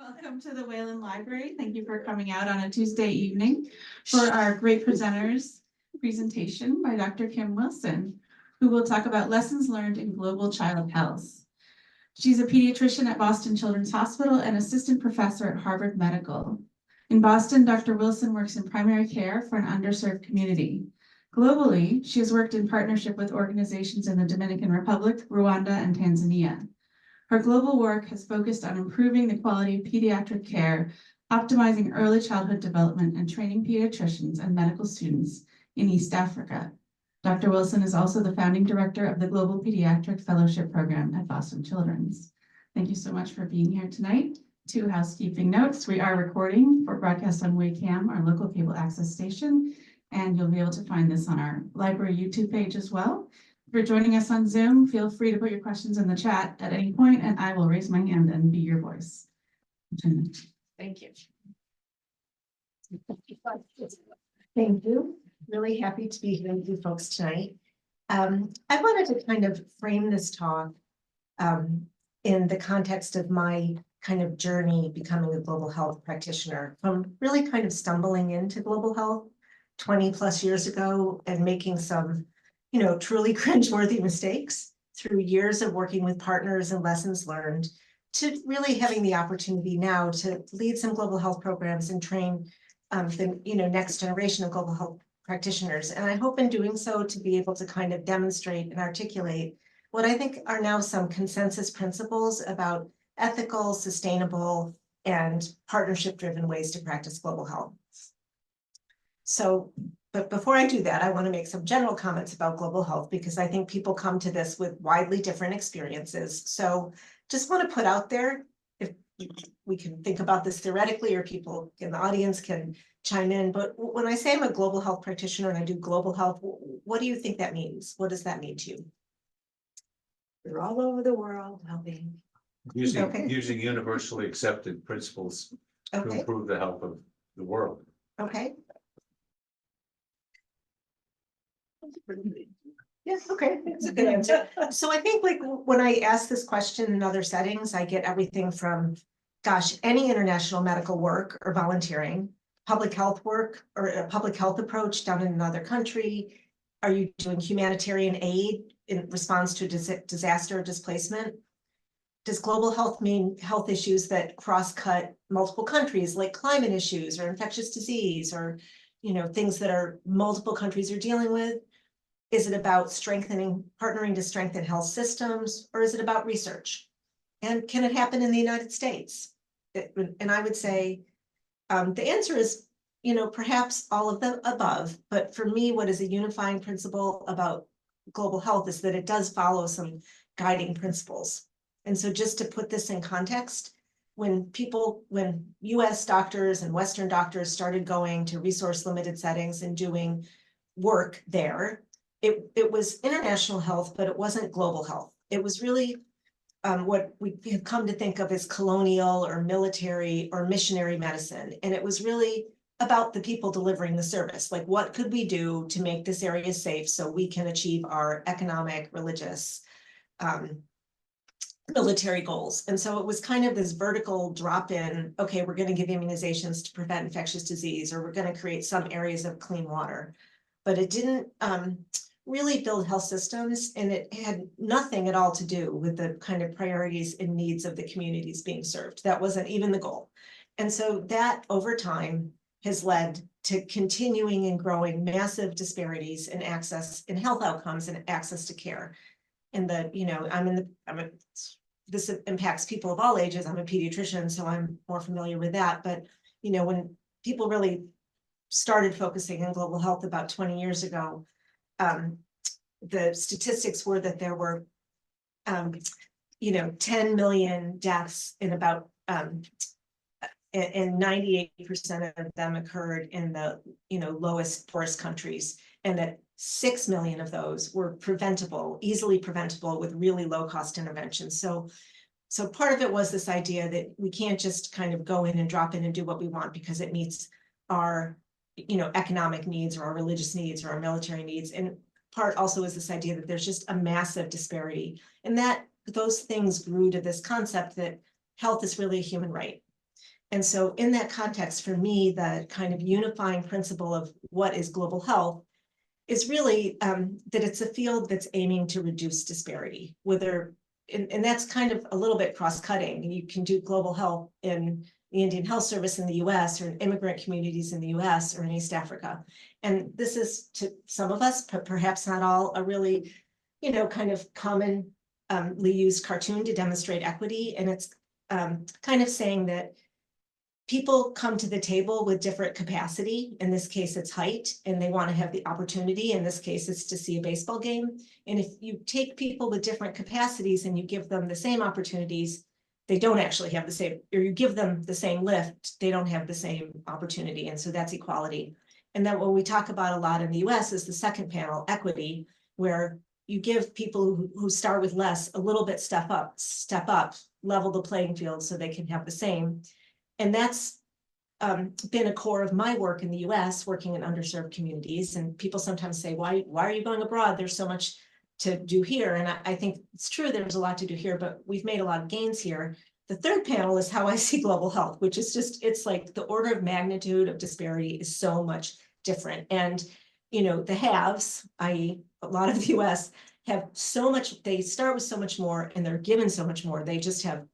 Welcome to the Wayland Library. Thank you for coming out on a Tuesday evening for our great presenters presentation by Dr. Kim Wilson, who will talk about lessons learned in global child health. She's a pediatrician at Boston Children's Hospital and assistant professor at Harvard Medical. In Boston, Dr. Wilson works in primary care for an underserved community. Globally, she has worked in partnership with organizations in the Dominican Republic, Rwanda, and Tanzania. Her global work has focused on improving the quality of pediatric care, optimizing early childhood development, and training pediatricians and medical students in East Africa. Dr. Wilson is also the founding director of the Global Pediatric Fellowship Program at Boston Children's. Thank you so much for being here tonight. 2 housekeeping notes. We are recording for broadcast on WayCam, our local cable access station, and you'll be able to find this on our library YouTube page as well. If you're joining us on Zoom, feel free to put your questions in the chat at any point, and I will raise my hand and be your voice. Thank you. Thank you. Really happy to be here with you folks tonight. I wanted to kind of frame this talk in the context of my kind of journey becoming a global health practitioner, from really kind of stumbling into global health 20 plus years ago and making some, truly cringeworthy mistakes through years of working with partners and lessons learned, to really having the opportunity now to lead some global health programs and train the next generation of global health practitioners. And I hope in doing so to be able to kind of demonstrate and articulate what I think are now some consensus principles about ethical, sustainable, and partnership-driven ways to practice global health. So, but before I do that, I want to make some general comments about global health, because I think people come to this with widely different experiences. So just want to put out there, if we can think about this theoretically, or people in the audience can chime in, but when I say I'm a global health practitioner and I do global health, what do you think that means? What does that mean to you? We're all over the world helping. Using universally accepted principles to improve the health of the world. Okay. Yes, okay, that's a good answer. So I think, like, when I ask this question in other settings, I get everything from, gosh, any international medical work or volunteering, public health work or a public health approach down in another country. Are you doing humanitarian aid in response to disaster or displacement? Does global health mean health issues that cross-cut multiple countries, like climate issues or infectious disease, or things that are multiple countries are dealing with? Is it about partnering to strengthen health systems, or is it about research? And can it happen in the United States? And I would say the answer is, perhaps all of the above. But for me, what is a unifying principle about global health is that it does follow some guiding principles. And so just to put this in context, when US doctors and Western doctors started going to resource limited settings and doing work there, it was international health, but it wasn't global health. It was really what we have come to think of as colonial or military or missionary medicine. And it was really about the people delivering the service. Like, what could we do to make this area safe so we can achieve our economic, religious, military goals? And so it was kind of this vertical drop in, okay, we're going to give immunizations to prevent infectious disease, or we're going to create some areas of clean water. But it didn't really build health systems, and it had nothing at all to do with the kind of priorities and needs of the communities being served. That wasn't even the goal. And so that over time has led to continuing and growing massive disparities in access in health outcomes and access to care. And this impacts people of all ages. I'm a pediatrician, so I'm more familiar with that. But, when people really started focusing on global health about 20 years ago, the statistics were that there were, 10 million deaths in about, and 98% of them occurred in the, lowest, poorest countries, and that 6 million of those were preventable, easily preventable with really low cost interventions. So part of it was this idea that we can't just kind of go in and drop in and do what we want because it meets our, economic needs or our religious needs or our military needs. And part also is this idea that there's just a massive disparity, and that those things grew to this concept that health is really a human right. And so in that context, for me, the kind of unifying principle of what is global health is really that it's a field that's aiming to reduce disparity, whether, and that's kind of a little bit cross-cutting. You can do global health in the Indian Health Service in the US, or in immigrant communities in the US, or in East Africa. And this is, to some of us, but perhaps not all, a really, kind of commonly used cartoon to demonstrate equity. And it's kind of saying that people come to the table with different capacity. In this case, it's height, and they want to have the opportunity. In this case, it's to see a baseball game. And if you take people with different capacities and you give them the same opportunities, they don't actually have the same, or you give them the same lift, they don't have the same opportunity. And so that's equality. And then what we talk about a lot in the US is the second panel, equity, where you give people who start with less a little bit step up, level the playing field so they can have the same. And that's been a core of my work in the US, working in underserved communities. And people sometimes say, why are you going abroad? There's so much to do here. And I think it's true, there's a lot to do here, but we've made a lot of gains here. The third panel is how I see global health, which is just, it's like the order of magnitude of disparity is so much different. And, the haves, i.e. a lot of the US, have so much, they start with so much more and they're given so much more. They just have,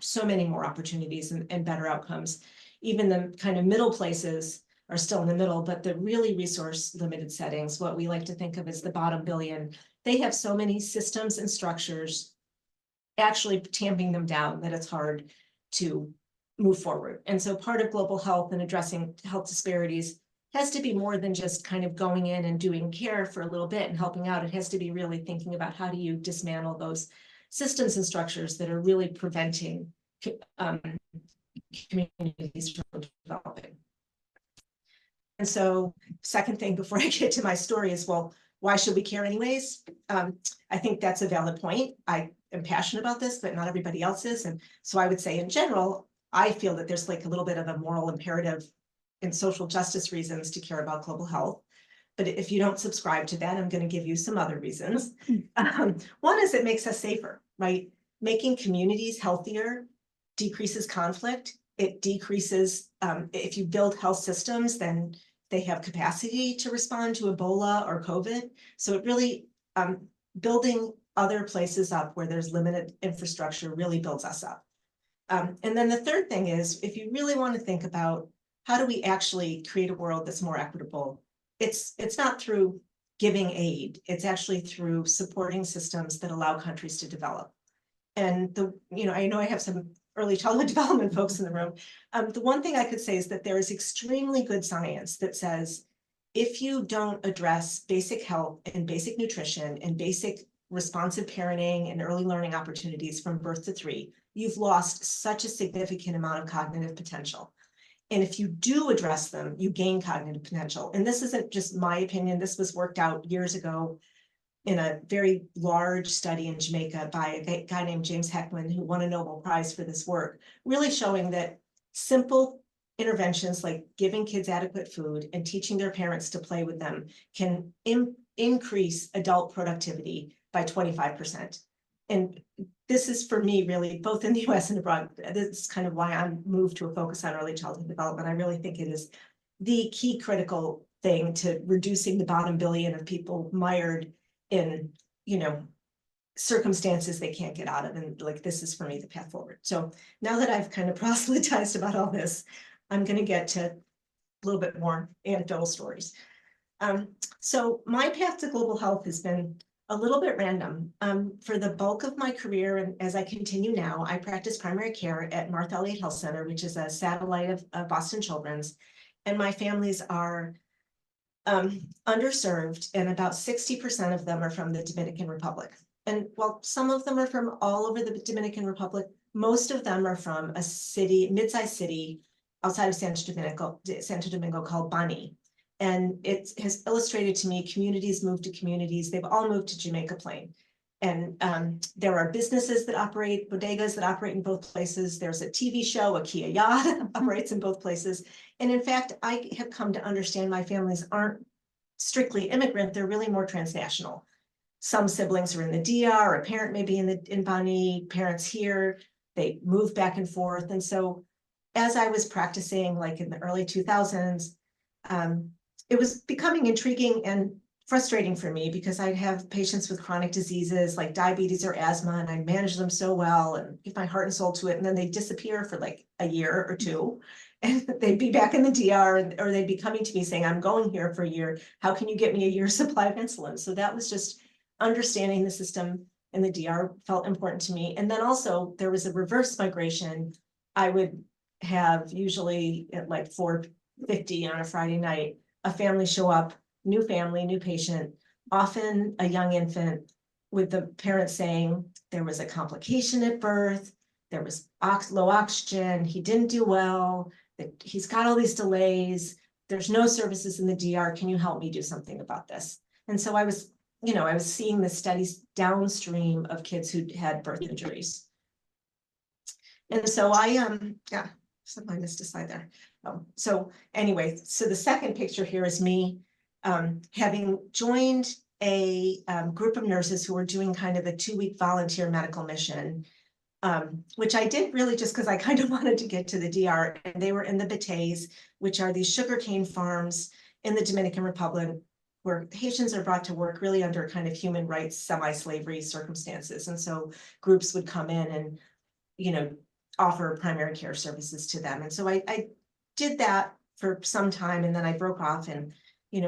so many more opportunities and better outcomes. Even the kind of middle places are still in the middle, but the really resource limited settings, what we like to think of as the bottom billion, they have so many systems and structures actually tamping them down that it's hard to move forward. And so part of global health and addressing health disparities has to be more than just kind of going in and doing care for a little bit and helping out. It has to be really thinking about how do you dismantle those systems and structures that are really preventing communities from developing. And so second thing before I get to my story is, well, why should we care anyways? I think that's a valid point. I am passionate about this, but not everybody else is. And so I would say in general, I feel that there's like a little bit of a moral imperative in social justice reasons to care about global health. But if you don't subscribe to that, I'm going to give you some other reasons. One is it makes us safer, right? Making communities healthier decreases conflict. It decreases, if you build health systems, then they have capacity to respond to Ebola or COVID. So it really, building other places up where there's limited infrastructure really builds us up. And then the third thing is, if you really want to think about how do we actually create a world that's more equitable, it's not through giving aid, it's actually through supporting systems that allow countries to develop. And I know I have some early childhood development folks in the room. The one thing I could say is that there is extremely good science that says, if you don't address basic health and basic nutrition and basic responsive parenting and early learning opportunities from birth to 3, you've lost such a significant amount of cognitive potential. And if you do address them, you gain cognitive potential. And this isn't just my opinion. This was worked out years ago in a very large study in Jamaica by a guy named James Heckman, who won a Nobel Prize for this work, really showing that simple interventions like giving kids adequate food and teaching their parents to play with them can increase adult productivity by 25%. And this is for me really, both in the US and abroad, this is kind of why I'm moved to a focus on early childhood development. I really think it is the key critical thing to reducing the bottom billion of people mired in, circumstances they can't get out of. And like, this is for me the path forward. So now that I've kind of proselytized about all this, I'm going to get to a little bit more anecdotal stories. So my path to global health has been a little bit random. For the bulk of my career, and as I continue now, I practice primary care at Martha Elliott Health Center, which is a satellite of Boston Children's. And my families are underserved, and about 60% of them are from the Dominican Republic. And while some of them are from all over the Dominican Republic, most of them are from a city, mid-sized city outside of Santo Domingo called Bani. And it has illustrated to me communities move to communities. They've all moved to Jamaica Plain. And there are businesses that operate, bodegas that operate in both places. There's a TV show, a Kia yacht that operates in both places. And in fact, I have come to understand my families aren't strictly immigrant, they're really more transnational. Some siblings are in the DR, a parent may be in Bani, parents here, they move back and forth. And so as I was practicing, like in the early 2000s, it was becoming intriguing and frustrating for me because I'd have patients with chronic diseases like diabetes or asthma, and I'd manage them so well and give my heart and soul to it, and then they'd disappear for like a year or two, and they'd be back in the DR, or they'd be coming to me saying, I'm going here for a year. How can you get me a year's supply of insulin? So that was just understanding the system in the DR felt important to me. And then also there was a reverse migration. I would have usually at like 4:50 on a Friday night, a family show up, new family, new patient, often a young infant, with the parents saying there was a complication at birth, there was low oxygen, he didn't do well, that he's got all these delays, there's no services in the DR, can you help me do something about this? And so I was seeing the studies downstream of kids who had birth injuries. And so I missed a slide there. So anyway, so the second picture here is me having joined a group of nurses who were doing kind of a 2-week volunteer medical mission, which I did really just because I kind of wanted to get to the DR, and they were in the Bateys, which are these sugarcane farms in the Dominican Republic, where Haitians are brought to work really under kind of human rights, semi-slavery circumstances. And so groups would come in and, offer primary care services to them. And so I did that for some time, and then I broke off and,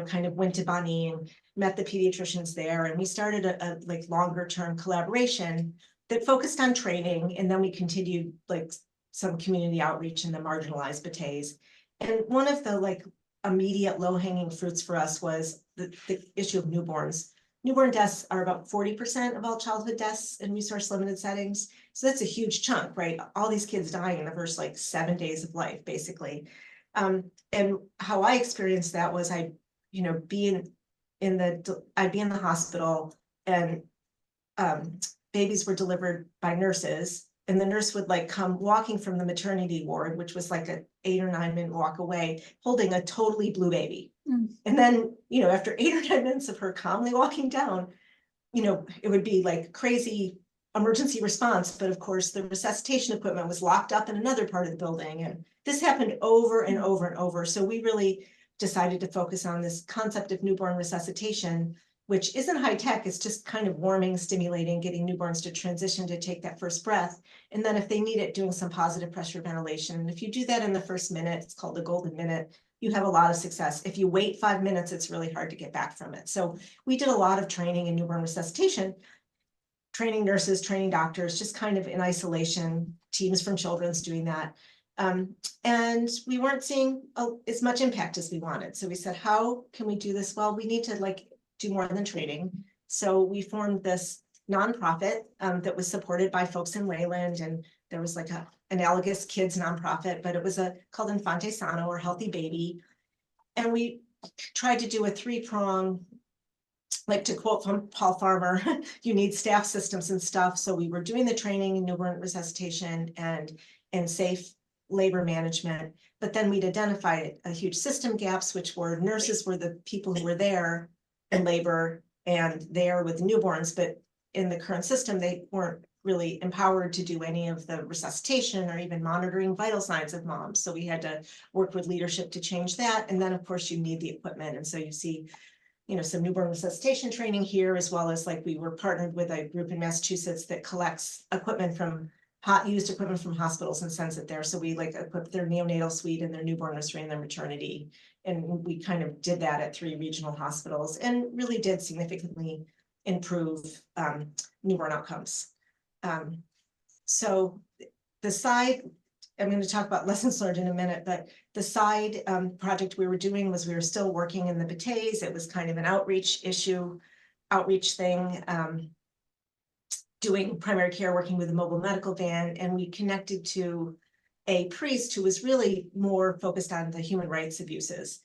kind of went to Bani and met the pediatricians there. And we started a like longer term collaboration that focused on training. And then we continued like some community outreach in the marginalized Bateys. And one of the like immediate low hanging fruits for us was the issue of newborns. Newborn deaths are about 40% of all childhood deaths in resource limited settings. So that's a huge chunk, right? All these kids dying in the first like 7 days of life, basically. And how I experienced that was I'd be in the hospital, and babies were delivered by nurses, and the nurse would like come walking from the maternity ward, which was like a 8 or 9 minute walk away, holding a totally blue baby. And then, after 8 or 9 minutes of her calmly walking down, it would be like crazy emergency response. But of course, the resuscitation equipment was locked up in another part of the building. And this happened over and over and over. So we really decided to focus on this concept of newborn resuscitation, which isn't high tech. It's just kind of warming, stimulating, getting newborns to transition to take that first breath. And then if they need it, doing some positive pressure ventilation. And if you do that in the first minute, it's called the golden minute, you have a lot of success. If you wait 5 minutes, it's really hard to get back from it. So we did a lot of training in newborn resuscitation, training nurses, training doctors, just kind of in isolation, teams from Children's doing that. And we weren't seeing as much impact as we wanted. So we said, how can we do this? Well, we need to like do more than training. So we formed this nonprofit that was supported by folks in Wayland, and there was like a analogous kids nonprofit, but it was called Infante Sano, or Healthy Baby. And we tried to do a 3-prong, like to quote from Paul Farmer, you need staff, systems, and stuff. So we were doing the training in newborn resuscitation and safe labor management, but then we'd identified a huge system gaps, which were nurses were the people who were there in labor and there with newborns, but in the current system, they weren't really empowered to do any of the resuscitation or even monitoring vital signs of moms. So we had to work with leadership to change that. And then of course you need the equipment. And so you see, some newborn resuscitation training here, as well as like we were partnered with a group in Massachusetts that collects equipment from used equipment from hospitals and sends it there. So we like equip their neonatal suite and their newborn nursery and their maternity. And we kind of did that at 3 regional hospitals and really did significantly improve newborn outcomes. So the side, I'm going to talk about lessons learned in a minute, but the side project we were doing was we were still working in the Bateys. It was kind of an outreach thing, doing primary care, working with a mobile medical van, and we connected to a priest who was really more focused on the human rights abuses.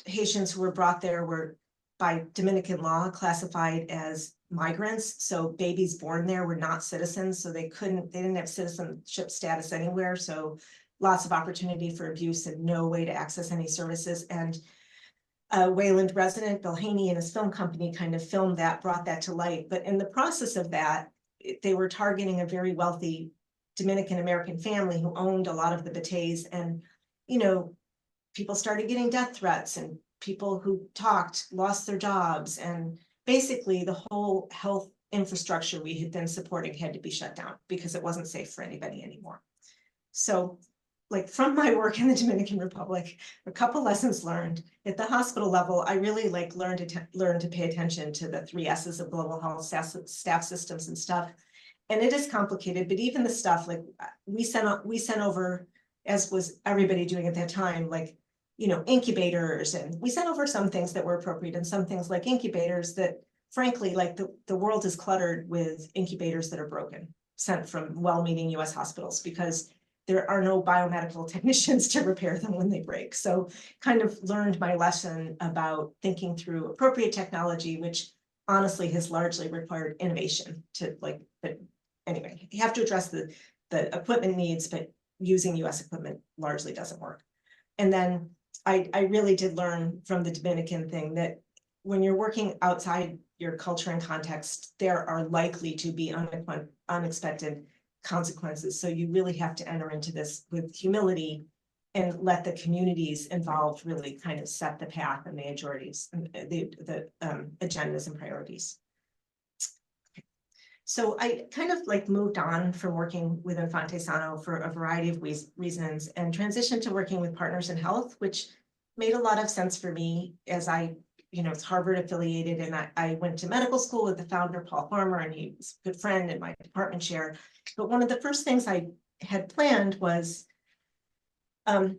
Haitians who were brought there were by Dominican law classified as migrants. So babies born there were not citizens. So they didn't have citizenship status anywhere. So lots of opportunity for abuse and no way to access any services. And a Wayland resident, Bill Haney, and his film company kind of filmed that, brought that to light. But in the process of that, they were targeting a very wealthy Dominican American family who owned a lot of the batets, and, you know, people started getting death threats, and people who talked lost their jobs, and basically the whole health infrastructure we had been supporting had to be shut down because it wasn't safe for anybody anymore. So, like, from my work in the Dominican Republic, a couple lessons learned. At the hospital level, I really learned to pay attention to the 3 S's of global health, staff systems and stuff. And it is complicated, but even the stuff like we sent over, as was everybody doing at that time, like, you know, incubators, and we sent over some things that were appropriate and some things like incubators that, frankly, like the world is cluttered with incubators that are broken, sent from well-meaning US hospitals, because there are no biomedical technicians to repair them when they break. So kind of learned my lesson about thinking through appropriate technology, which honestly has largely required innovation to, like, but anyway, you have to address the equipment needs, but using US equipment largely doesn't work. And then I really did learn from the Dominican thing that when you're working outside your culture and context, there are likely to be unexpected consequences. So you really have to enter into this with humility and let the communities involved really kind of set the path and the majorities, the agendas and priorities. So I kind of like moved on from working with Infante Sano for a variety of reasons and transitioned to working with Partners in Health, which made a lot of sense for me as I, you know, it's Harvard affiliated, and I went to medical school with the founder, Paul Farmer, and he was a good friend and my department chair. But one of the first things I had planned was, I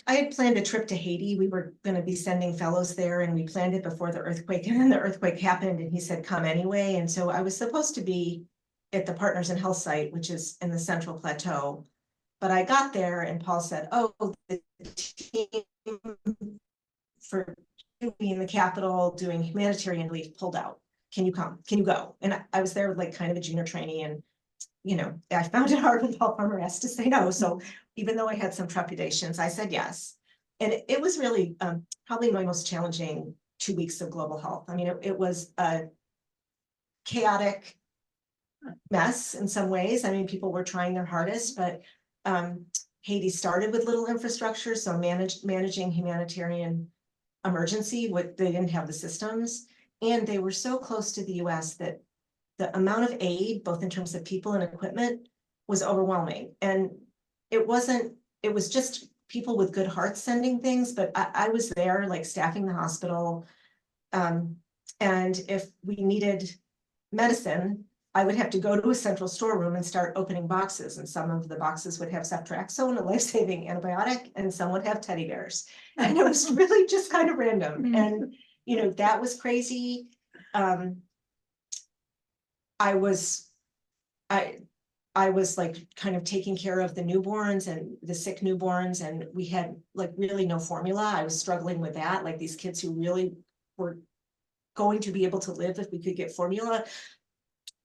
had planned a trip to Haiti. We were going to be sending fellows there, and we planned it before the earthquake, and then the earthquake happened, and he said, come anyway. And so I was supposed to be at the Partners in Health site, which is in the Central Plateau. But I got there and Paul said, oh, the team for in the capital doing humanitarian relief pulled out. Can you come? Can you go? And I was there with like kind of a junior trainee, and you know, I found it hard when Paul Farmer asked to say no. So even though I had some trepidations, I said yes. And it was really probably my most challenging 2 weeks of global health. I mean, it was a chaotic mess in some ways. I mean, people were trying their hardest, but Haiti started with little infrastructure. So managing humanitarian emergency, they didn't have the systems. And they were so close to the US that the amount of aid, both in terms of people and equipment, was overwhelming. And it was just people with good hearts sending things, but I was there like staffing the hospital. And if we needed medicine, I would have to go to a central storeroom and start opening boxes. And some of the boxes would have ceftriaxone, a life-saving antibiotic, and some would have teddy bears. And it was really just kind of random. And, you know, that was crazy. I was like kind of taking care of the newborns and the sick newborns, and we had like really no formula. I was struggling with that, like these kids who really were going to be able to live if we could get formula.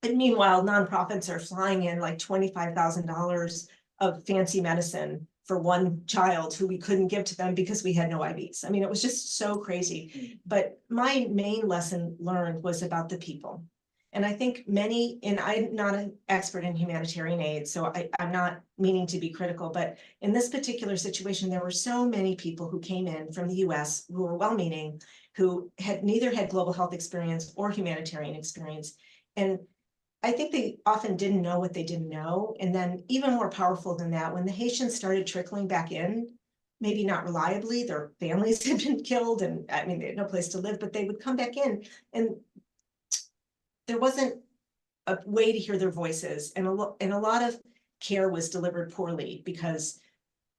And meanwhile, nonprofits are flying in like $25,000 of fancy medicine for one child who we couldn't give to them because we had no IVs. I mean, it was just so crazy. But my main lesson learned was about the people. And I think and I'm not an expert in humanitarian aid, so I'm not meaning to be critical, but in this particular situation, there were so many people who came in from the US who were well-meaning, who had neither had global health experience or humanitarian experience. And I think they often didn't know what they didn't know. And then even more powerful than that, when the Haitians started trickling back in, maybe not reliably, their families had been killed, and I mean, they had no place to live, but they would come back in, and there wasn't a way to hear their voices, and a lot of care was delivered poorly because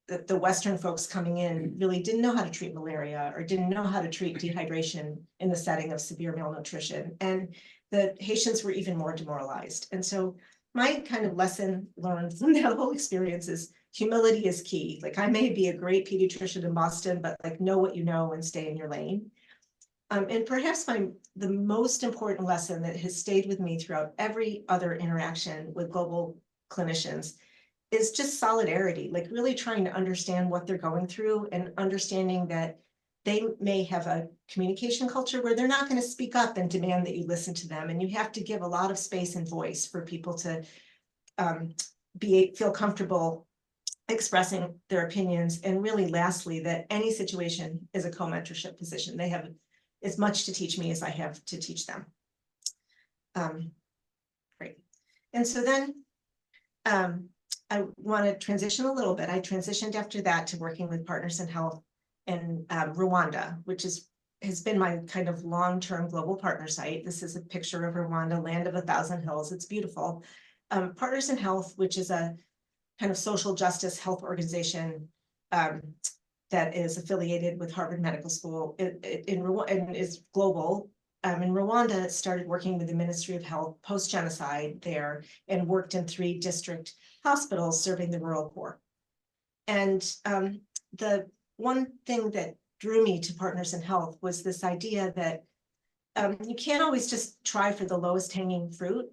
the Western folks coming in really didn't know how to treat malaria or didn't know how to treat dehydration in the setting of severe malnutrition. And the Haitians were even more demoralized. And so my kind of lesson learned from that whole experience is humility is key. Like, I may be a great pediatrician in Boston, but like, know what you know and stay in your lane. And perhaps the most important lesson that has stayed with me throughout every other interaction with global clinicians is just solidarity, like really trying to understand what they're going through and understanding that they may have a communication culture where they're not going to speak up and demand that you listen to them. And you have to give a lot of space and voice for people to feel comfortable expressing their opinions. And really lastly, that any situation is a co-mentorship position. They have as much to teach me as I have to teach them. Great. And so then I want to transition a little bit. I transitioned after that to working with Partners in Health in Rwanda, which has been my kind of long-term global partner site. This is a picture of Rwanda, land of 1,000 hills. It's beautiful. Partners in Health, which is a kind of social justice health organization that is affiliated with Harvard Medical School and is global. In Rwanda, it started working with the Ministry of Health post-genocide there and worked in 3 district hospitals serving the rural poor. And the one thing that drew me to Partners in Health was this idea that you can't always just try for the lowest hanging fruit.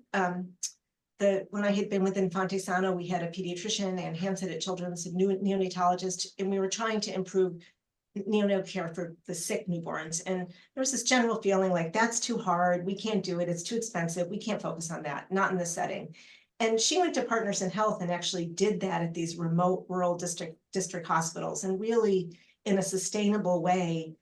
When I had been with Infante Sano, we had a pediatrician and Hansen at Children's, a neonatologist, and we were trying to improve neonatal care for the sick newborns. And there was this general feeling like, that's too hard, we can't do it, it's too expensive, we can't focus on that, not in this setting. And she went to Partners in Health and actually did that at these remote rural district hospitals, and really in a sustainable way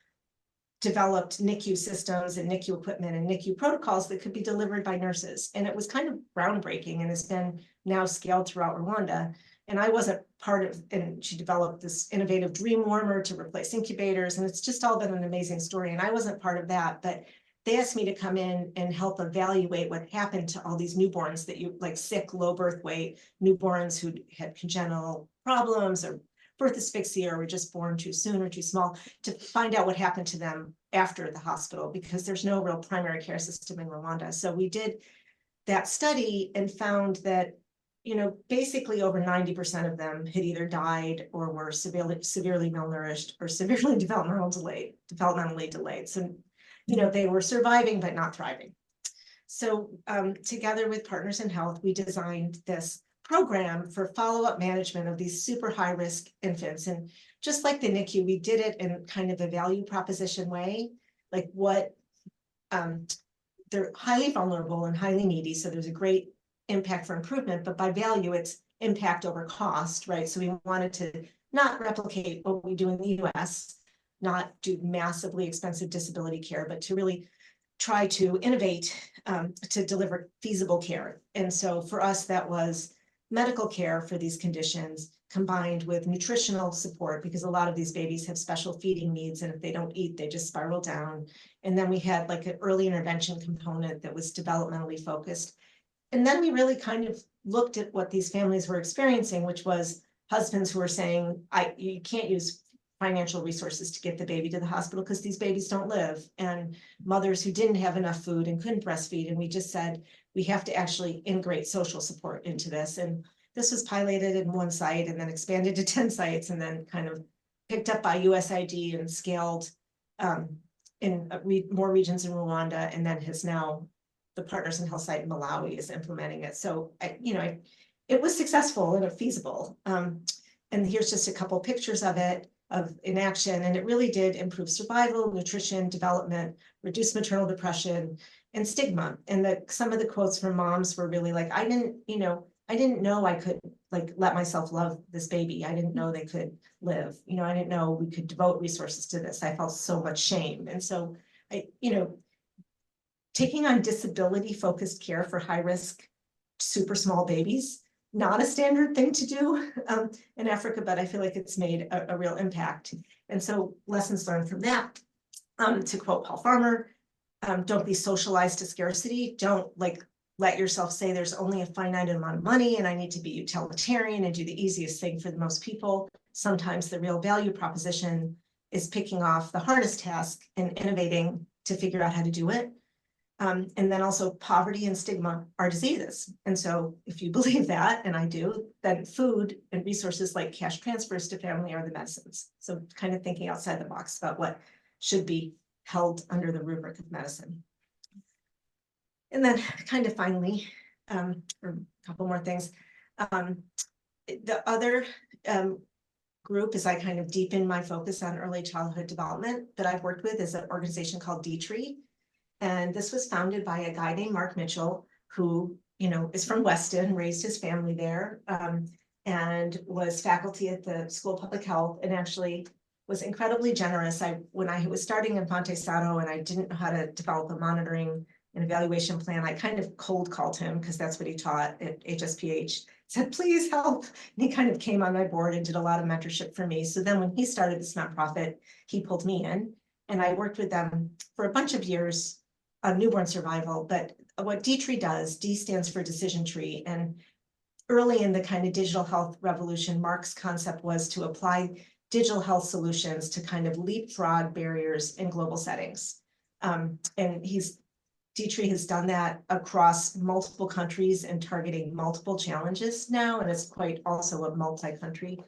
developed NICU systems and NICU equipment and NICU protocols that could be delivered by nurses. And it was kind of groundbreaking and has been now scaled throughout Rwanda. And I wasn't part of, and she developed this innovative dream warmer to replace incubators. And it's just all been an amazing story. And I wasn't part of that, but they asked me to come in and help evaluate what happened to all these newborns that like sick, low birth weight newborns who had congenital problems or birth asphyxia or were just born too soon or too small, to find out what happened to them after the hospital, because there's no real primary care system in Rwanda. So we did that study and found that, basically over 90% of them had either died or were severely malnourished or severely developmentally delayed. So, they were surviving, but not thriving. So together with Partners in Health, we designed this program for follow-up management of these super high-risk infants. And just like the NICU, we did it in kind of a value proposition way, like they're highly vulnerable and highly needy. So there's a great impact for improvement, but by value, it's impact over cost, right? So we wanted to not replicate what we do in the US, not do massively expensive disability care, but to really try to innovate to deliver feasible care. And so for us, that was medical care for these conditions combined with nutritional support, because a lot of these babies have special feeding needs, and if they don't eat, they just spiral down. And then we had like an early intervention component that was developmentally focused. And then we really kind of looked at what these families were experiencing, which was husbands who were saying, you can't use financial resources to get the baby to the hospital because these babies don't live, and mothers who didn't have enough food and couldn't breastfeed. And we just said, we have to actually integrate social support into this. And this was piloted in 1 site and then expanded to 10 sites and then kind of picked up by USAID and scaled in more regions in Rwanda, and then has now the Partners in Health site in Malawi is implementing it. So, it was successful and feasible. And here's just a couple pictures of it in action. And it really did improve survival, nutrition, development, reduce maternal depression, and stigma. And some of the quotes from moms were really like, I didn't know I could let myself love this baby. I didn't know they could live. I didn't know we could devote resources to this. I felt so much shame. And so taking on disability focused care for high risk, super small babies, not a standard thing to do in Africa, but I feel like it's made a real impact. And so lessons learned from that, to quote Paul Farmer, don't be socialized to scarcity. Don't let yourself say there's only a finite amount of money and I need to be utilitarian and do the easiest thing for the most people. Sometimes the real value proposition is picking off the hardest task and innovating to figure out how to do it. And then also poverty and stigma are diseases. And so if you believe that, and I do, then food and resources like cash transfers to family are the medicines. So kind of thinking outside the box about what should be held under the rubric of medicine. And then kind of finally, or a couple more things. The other group is I kind of deepen my focus on early childhood development that I've worked with is an organization called D-Tree. And this was founded by a guy named Mark Mitchell, who is from Weston, raised his family there, and was faculty at the School of Public Health, and actually was incredibly generous. When I was starting in Fonte Sano and I didn't know how to develop a monitoring and evaluation plan, I kind of cold called him because that's what he taught at HSPH. Said, please help. And he kind of came on my board and did a lot of mentorship for me. So then when he started this nonprofit, he pulled me in, and I worked with them for a bunch of years on newborn survival. But what D-Tree does, D stands for decision tree. And early in the kind of digital health revolution, Mark's concept was to apply digital health solutions to kind of leapfrog barriers in global settings. And D-Tree has done that across multiple countries and targeting multiple challenges now, and it's quite also a multi-country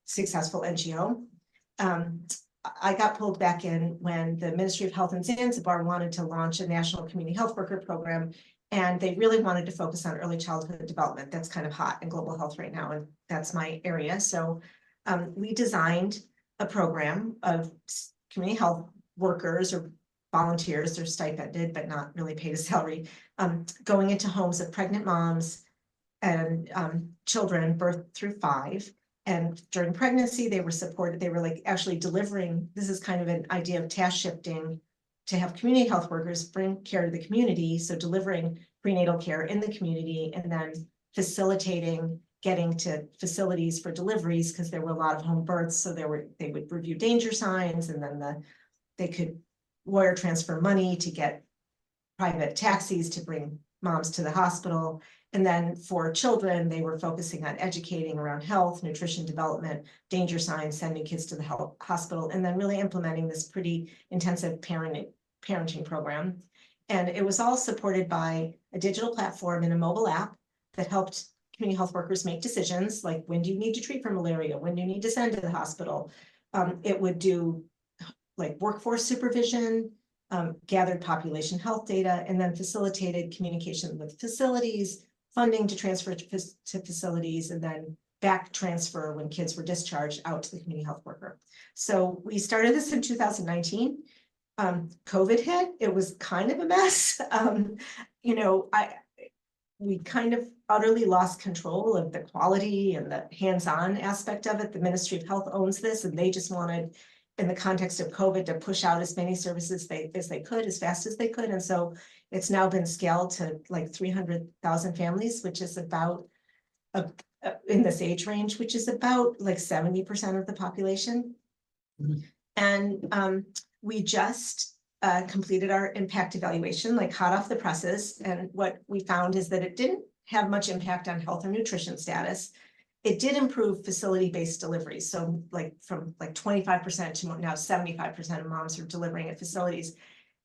successful NGO. I got pulled back in when the Ministry of Health in Zanzibar wanted to launch a national community health worker program, and they really wanted to focus on early childhood development. That's kind of hot in global health right now, and that's my area. So we designed a program of community health workers or volunteers, they're stipended, but not really paid a salary, going into homes of pregnant moms and children birth through 5. And during pregnancy, they were supported. They were like actually delivering. This is kind of an idea of task shifting to have community health workers bring care to the community. So delivering prenatal care in the community and then facilitating getting to facilities for deliveries because there were a lot of home births. So they would review danger signs, and then they could wire transfer money to get private taxis to bring moms to the hospital. And then for children, they were focusing on educating around health, nutrition development, danger signs, sending kids to the hospital, and then really implementing this pretty intensive parenting program. And it was all supported by a digital platform and a mobile app that helped community health workers make decisions like, when do you need to treat for malaria? When do you need to send to the hospital? It would do like workforce supervision, gathered population health data, and then facilitated communication with facilities, funding to transfer to facilities, and then back transfer when kids were discharged out to the community health worker. So we started this in 2019. COVID hit, it was kind of a mess. We kind of utterly lost control of the quality and the hands-on aspect of it. The Ministry of Health owns this, and they just wanted, in the context of COVID, to push out as many services as they could, as fast as they could. And so it's now been scaled to like 300,000 families, which is about in this age range, which is about like 70% of the population. Mm-hmm. And we just completed our impact evaluation, like hot off the presses. And what we found is that it didn't have much impact on health or nutrition status. It did improve facility-based deliveries. So like from like 25% to now 75% of moms are delivering at facilities.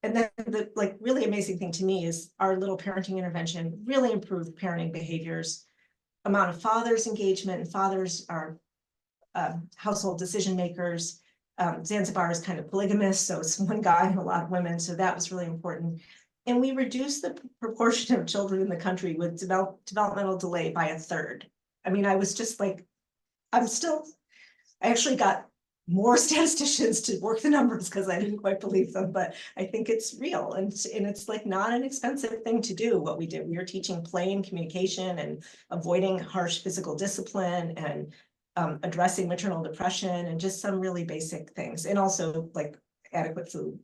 And then the like really amazing thing to me is our little parenting intervention really improved parenting behaviors, amount of fathers engagement, and fathers are household decision makers. Zanzibar is kind of polygamous, so it's one guy and a lot of women. So that was really important. And we reduced the proportion of children in the country with developmental delay by 1/3. I mean, I was just like, I actually got more statisticians to work the numbers because I didn't quite believe them, but I think it's real. And it's like not an expensive thing to do what we did. We were teaching plain communication and avoiding harsh physical discipline and addressing maternal depression and just some really basic things, and also like adequate food.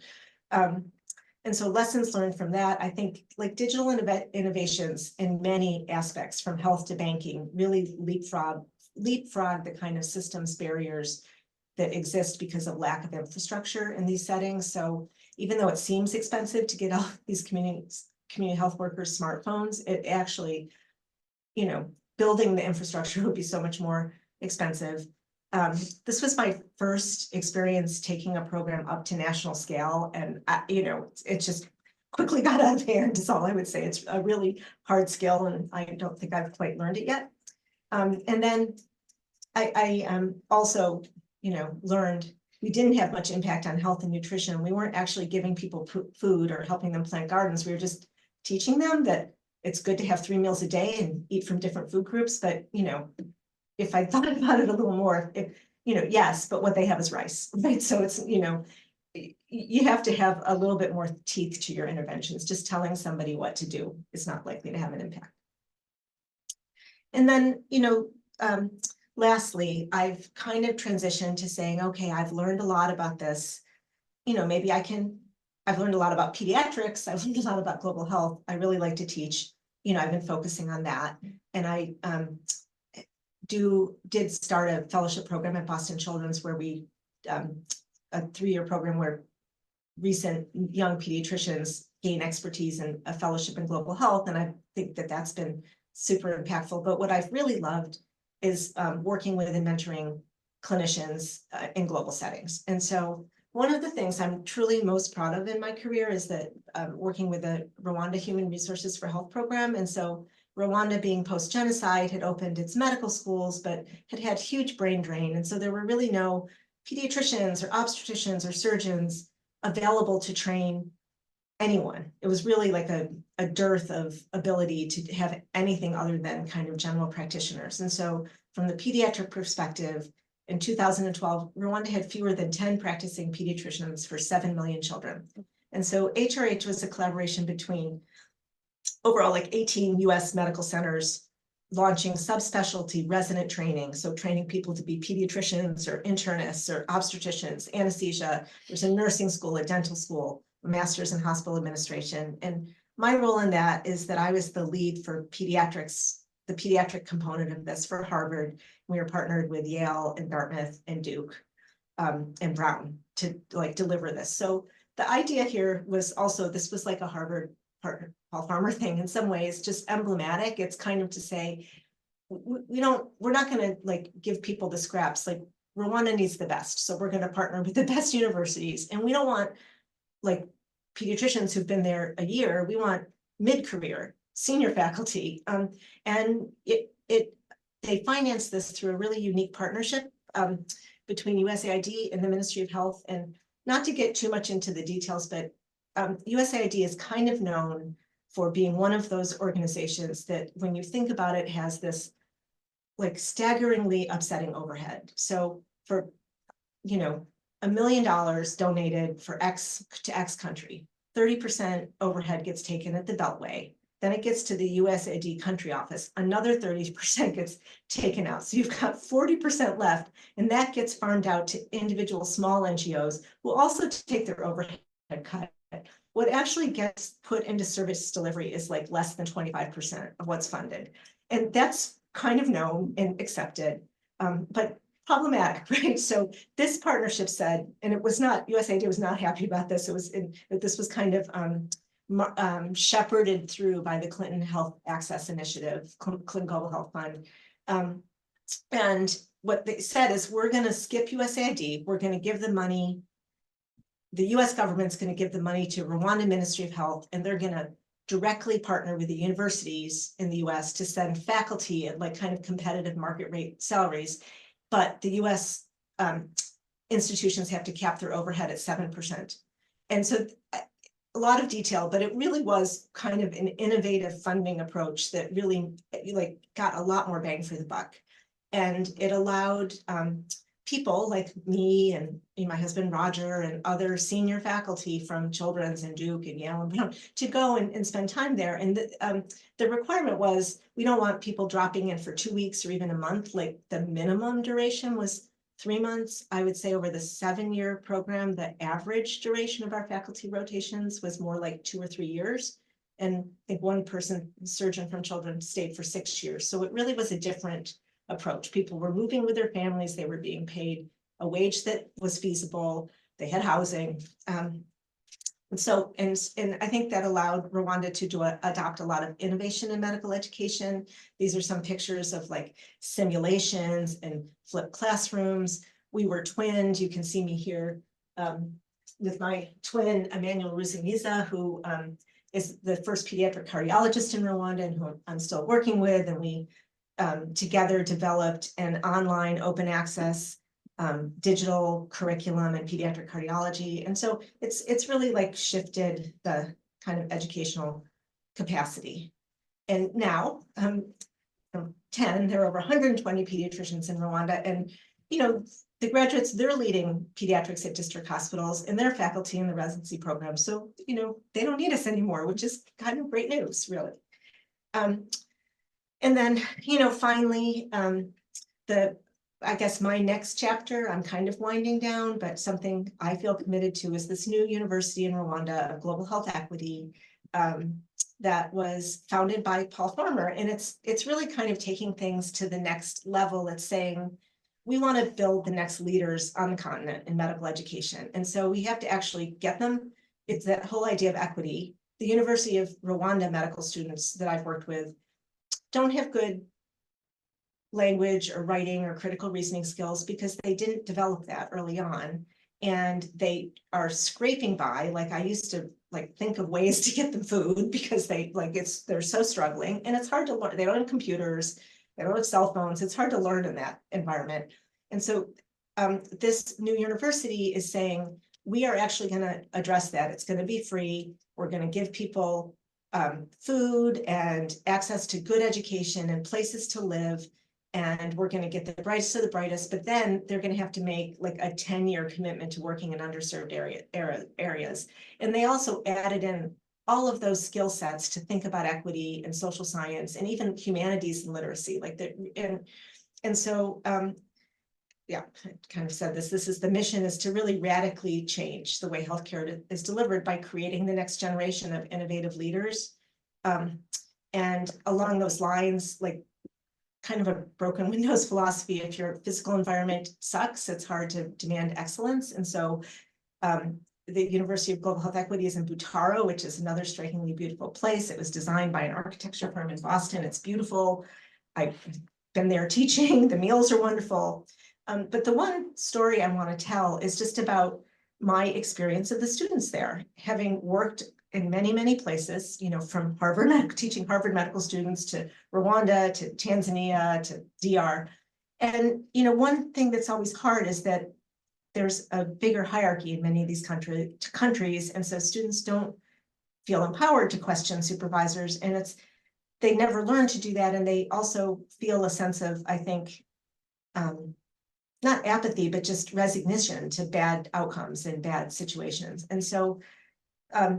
And so lessons learned from that, I think like digital innovations in many aspects from health to banking really leapfrog the kind of systems barriers that exist because of lack of infrastructure in these settings. So even though it seems expensive to get all these community health workers smartphones, it actually, building the infrastructure would be so much more expensive. This was my first experience taking a program up to national scale, and it just quickly got out of hand is all I would say. It's a really hard skill, and I don't think I've quite learned it yet. And then I also, learned we didn't have much impact on health and nutrition. We weren't actually giving people food or helping them plant gardens. We were just teaching them that it's good to have 3 meals a day and eat from different food groups, but if I thought about it a little more, yes, but what they have is rice, right? So it's, you have to have a little bit more teeth to your interventions. Just telling somebody what to do is not likely to have an impact. And then, lastly, I've kind of transitioned to saying, okay, I've learned a lot about this. Maybe I've learned a lot about pediatrics. I've learned a lot about global health. I really like to teach. I've been focusing on that. And I did start a fellowship program at Boston Children's where we, a 3-year program where recent young pediatricians gain expertise in a fellowship in global health. And I think that that's been super impactful. But what I've really loved is working with and mentoring clinicians in global settings. And so one of the things I'm truly most proud of in my career is that working with the Rwanda Human Resources for Health program. And so Rwanda, being post-genocide, had opened its medical schools, but had huge brain drain. And so there were really no pediatricians or obstetricians or surgeons available to train anyone. It was really like a dearth of ability to have anything other than kind of general practitioners. And so from the pediatric perspective, in 2012, Rwanda had fewer than 10 practicing pediatricians for 7 million children. And so HRH was a collaboration between overall like 18 US medical centers launching subspecialty resident training. So training people to be pediatricians or internists or obstetricians, anesthesia. There's a nursing school, a dental school, a master's in hospital administration. And my role in that is that I was the lead for pediatrics, the pediatric component of this for Harvard. We were partnered with Yale and Dartmouth and Duke and Brown to deliver this. So the idea here was also, this was like a Harvard partner, Paul Farmer thing in some ways, just emblematic. It's kind of to say, we're not going to give people the scraps. Like Rwanda needs the best. So we're going to partner with the best universities. And we don't want pediatricians who've been there a year. We want mid-career senior faculty. And they finance this through a really unique partnership between USAID and the Ministry of Health. And not to get too much into the details, but USAID is kind of known for being one of those organizations that, when you think about it, has this staggeringly upsetting overhead. So for, $1 million donated for X to X country, 30% overhead gets taken at the Beltway. Then it gets to the USAID country office. Another 30% gets taken out. So you've got 40% left, and that gets farmed out to individual small NGOs who also take their overhead cut. What actually gets put into service delivery is less than 25% of what's funded. And that's kind of known and accepted, but problematic, right? So this partnership said, and it was not, USAID was not happy about this. This was kind of shepherded through by the Clinton Health Access Initiative, Clinton Global Health Fund. And what they said is, we're going to skip USAID. We're going to give the money. The US government's going to give the money to Rwanda Ministry of Health, and they're going to directly partner with the universities in the US to send faculty at kind of competitive market rate salaries. But the US institutions have to cap their overhead at 7%. And so a lot of detail, but it really was kind of an innovative funding approach that really got a lot more bang for the buck. And it allowed people like me and my husband Roger and other senior faculty from Children's and Duke and Yale and Brown to go and spend time there. And the requirement was, we don't want people dropping in for 2 weeks or even a month. The minimum duration was 3 months. I would say over the 7-year program, the average duration of our faculty rotations was more like 2 or 3 years. And I think one surgeon from Children's stayed for 6 years. So it really was a different approach. People were moving with their families. They were being paid a wage that was feasible. They had housing. And I think that allowed Rwanda to adopt a lot of innovation in medical education. These are some pictures of simulations and flipped classrooms. We were twinned. You can see me here with my twin, Emmanuel Ruzimiza, who is the first pediatric cardiologist in Rwanda and who I'm still working with. And we together developed an online open access digital curriculum in pediatric cardiology. And so it's really shifted the kind of educational capacity. And now from 10, there are over 120 pediatricians in Rwanda. And, the graduates, they're leading pediatrics at district hospitals and their faculty in the residency program. So, they don't need us anymore, which is kind of great news, really. And then, finally, I guess my next chapter, I'm kind of winding down, but something I feel committed to is this new university in Rwanda of global health equity that was founded by Paul Farmer. And it's really kind of taking things to the next level. It's saying, we want to build the next leaders on the continent in medical education. And so we have to actually get them. It's that whole idea of equity. The University of Rwanda medical students that I've worked with don't have good language or writing or critical reasoning skills because they didn't develop that early on. And they are scraping by. Like I used to think of ways to get them food because they're so struggling, and it's hard to learn. They don't have computers, they don't have cell phones. It's hard to learn in that environment. And so this new university is saying, we are actually going to address that. It's going to be free. We're going to give people food and access to good education and places to live. And we're going to get the brightest of the brightest, but then they're going to have to make like a 10-year commitment to working in underserved areas. And they also added in all of those skill sets to think about equity and social science and even humanities and literacy. Yeah, I kind of said this is the mission, is to really radically change the way healthcare is delivered by creating the next generation of innovative leaders. And along those lines, kind of a broken windows philosophy. If your physical environment sucks, it's hard to demand excellence. And so the University of Global Health Equity is in Butaro, which is another strikingly beautiful place. It was designed by an architecture firm in Boston. It's beautiful. I've been there teaching. The meals are wonderful. But the one story I want to tell is just about my experience of the students there, having worked in many, many places, from Harvard, teaching Harvard medical students to Rwanda, to Tanzania, to DR. And, one thing that's always hard is that there's a bigger hierarchy in many of these countries. And so students don't feel empowered to question supervisors, and they never learn to do that. And they also feel a sense of, I think, not apathy, but just resignation to bad outcomes and bad situations. And so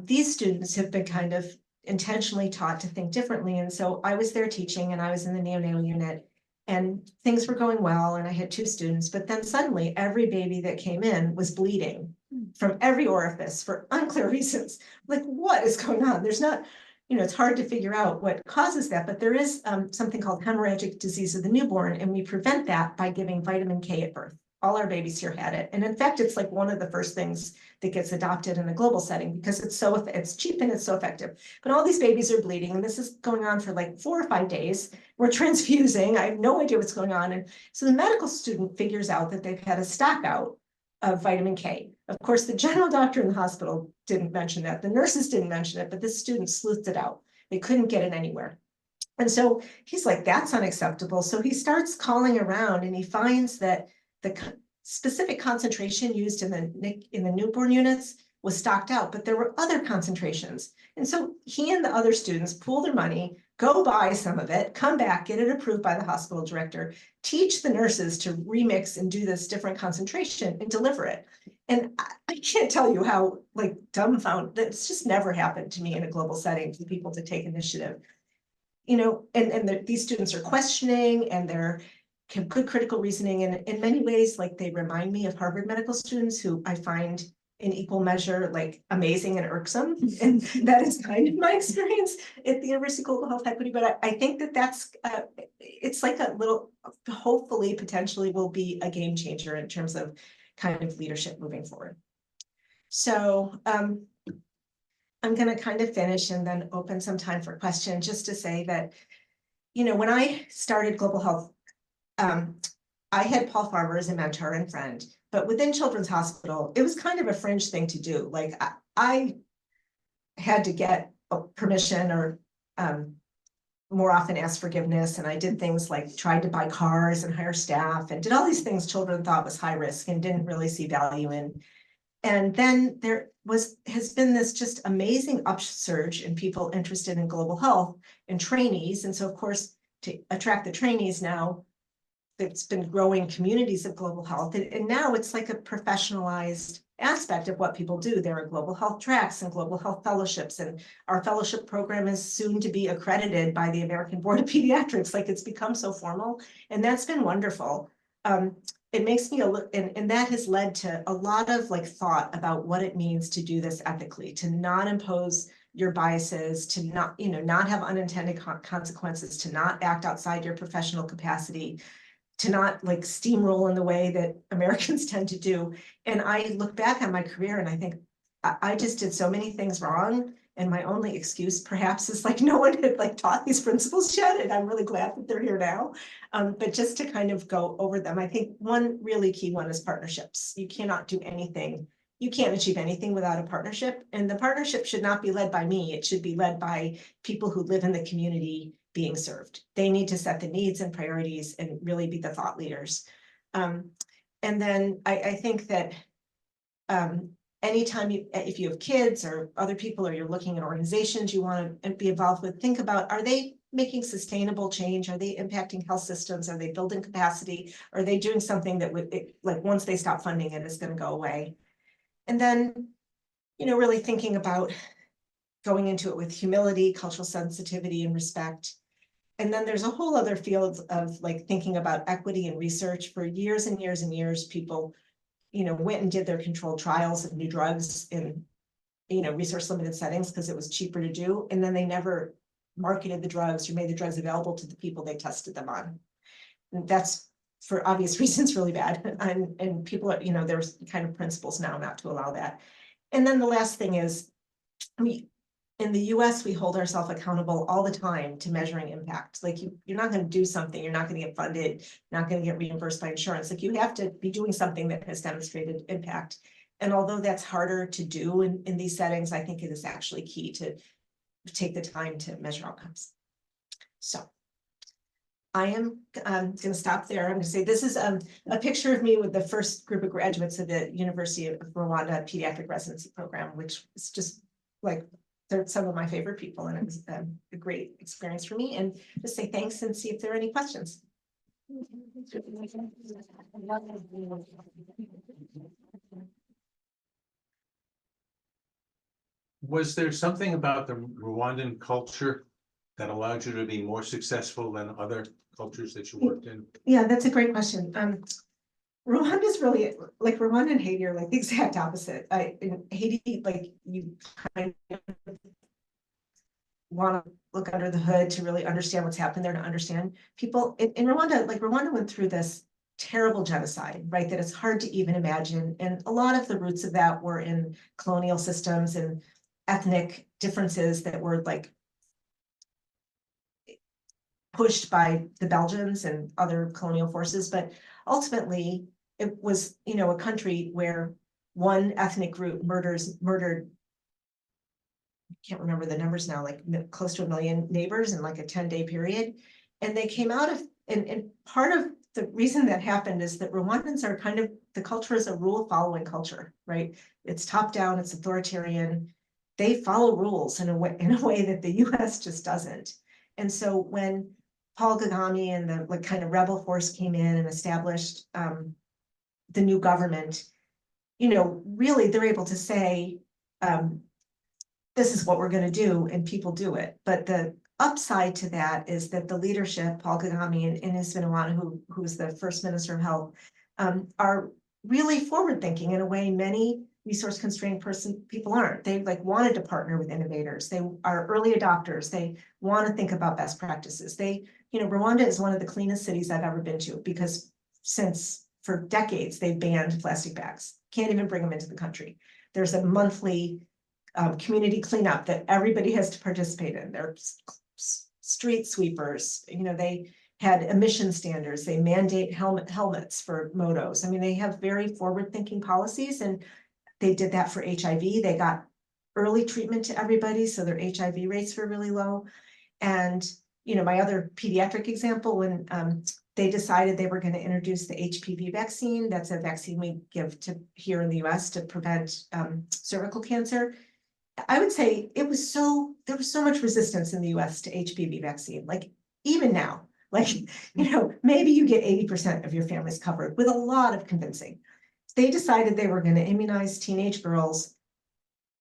these students have been kind of intentionally taught to think differently. And so I was there teaching, and I was in the neonatal unit, and things were going well. And I had 2 students, but then suddenly every baby that came in was bleeding from every orifice for unclear reasons. What is going on? There's not, it's hard to figure out what causes that, but there is something called hemorrhagic disease of the newborn, and we prevent that by giving vitamin K at birth. All our babies here had it. And in fact, it's one of the first things that gets adopted in a global setting because it's cheap and it's so effective. But all these babies are bleeding, and this is going on for 4 or 5 days. We're transfusing. I have no idea what's going on. And so the medical student figures out that they've had a stock out of vitamin K. Of course, the general doctor in the hospital didn't mention that. The nurses didn't mention it, but this student sleuthed it out. They couldn't get it anywhere. And so he's like, that's unacceptable. So he starts calling around, and he finds that the specific concentration used in the newborn units was stocked out, but there were other concentrations. And so he and the other students pool their money, go buy some of it, come back, get it approved by the hospital director, teach the nurses to remix and do this different concentration and deliver it. And I can't tell you how dumbfounded, that's just never happened to me in a global setting for people to take initiative. These students are questioning, and they're have good critical reasoning, and in many ways, they remind me of Harvard medical students, who I find in equal measure amazing and irksome. And that is kind of my experience at the University of Global Health Equity. But I think that's it's a little, hopefully, potentially will be a game changer in terms of kind of leadership moving forward. So I'm going to kind of finish and then open some time for questions, just to say that, when I started Global Health, I had Paul Farmer as a mentor and friend, but within Children's Hospital, it was kind of a fringe thing to do. I had to get permission, or more often ask forgiveness. And I did things like tried to buy cars and hire staff and did all these things children thought was high risk and didn't really see value in. And then there has been this just amazing upsurge in people interested in global health and trainees. And so, of course, to attract the trainees now, it's been growing communities of global health, and now it's like a professionalized aspect of what people do. There are global health tracks and global health fellowships, and our fellowship program is soon to be accredited by the American Board of Pediatrics. Like, it's become so formal, and that's been wonderful. It makes me and that has led to a lot of like thought about what it means to do this ethically, to not impose your biases, to not, not have unintended consequences, to not act outside your professional capacity, to not like steamroll in the way that Americans tend to do. And I look back on my career and I think I just did so many things wrong. And my only excuse perhaps is like, no one had like taught these principles yet. And I'm really glad that they're here now. But just to kind of go over them, I think one really key one is partnerships. You cannot do anything. You can't achieve anything without a partnership. And the partnership should not be led by me. It should be led by people who live in the community being served. They need to set the needs and priorities and really be the thought leaders. And then I think that anytime if you have kids or other people, or you're looking at organizations you want to be involved with, think about, are they making sustainable change? Are they impacting health systems? Are they building capacity? Are they doing something that would, like, once they stop funding it, is going to go away? And then, really thinking about going into it with humility, cultural sensitivity, and respect. And then there's a whole other field of like thinking about equity and research. For years and years and years, people, went and did their controlled trials of new drugs in, resource limited settings because it was cheaper to do. And then they never marketed the drugs or made the drugs available to the people they tested them on. And that's, for obvious reasons, really bad. And people are, there's kind of principles now not to allow that. And then the last thing is, in the US, we hold ourselves accountable all the time to measuring impact. Like, you're not going to do something, you're not going to get funded, you're not going to get reimbursed by insurance. Like, you have to be doing something that has demonstrated impact. And although that's harder to do in these settings, I think it is actually key to take the time to measure outcomes. So I am going to stop there. I'm going to say this is a picture of me with the first group of graduates of the University of Rwanda Pediatric Residency Program, which is just like, they're some of my favorite people, and it was a great experience for me. And just say thanks and see if there are any questions. Was there something about the Rwandan culture that allowed you to be more successful than other cultures that you worked in? Yeah, that's a great question. Rwanda is really, like, Rwanda and Haiti are like the exact opposite. In Haiti, like, you kind of want to look under the hood to really understand what's happened there, to understand people. In Rwanda, like, Rwanda went through this terrible genocide, right? That it's hard to even imagine. And a lot of the roots of that were in colonial systems and ethnic differences that were like pushed by the Belgians and other colonial forces. But ultimately, it was, a country where one ethnic group murdered, I can't remember the numbers now, like close to 1 million neighbors in like a 10-day period. And they came out of, and part of the reason that happened is that Rwandans are kind of, the culture is a rule following culture, right? It's top down, it's authoritarian. They follow rules in a way that the US just doesn't. And so when Paul Kagame and the like kind of rebel force came in and established the new government, really they're able to say, this is what we're going to do, and people do it. But the upside to that is that the leadership, Paul Kagame and Ines Vinawana, who's the first Minister of Health, are really forward thinking in a way many resource constrained people aren't. They like wanted to partner with innovators. They are early adopters. They want to think about best practices. Rwanda is one of the cleanest cities I've ever been to, because for decades they've banned plastic bags. Can't even bring them into the country. There's a monthly community cleanup that everybody has to participate in. They're street sweepers. They had emission standards. They mandate helmets for motos. I mean, they have very forward-thinking policies, and they did that for HIV. They got early treatment to everybody, so their HIV rates were really low. And my other pediatric example, when they decided they were going to introduce the HPV vaccine, that's a vaccine we give to here in the US to prevent cervical cancer. I would say there was so much resistance in the US to HPV vaccine. Like, even now, Like, maybe you get 80% of your families covered with a lot of convincing. They decided they were going to immunize teenage girls,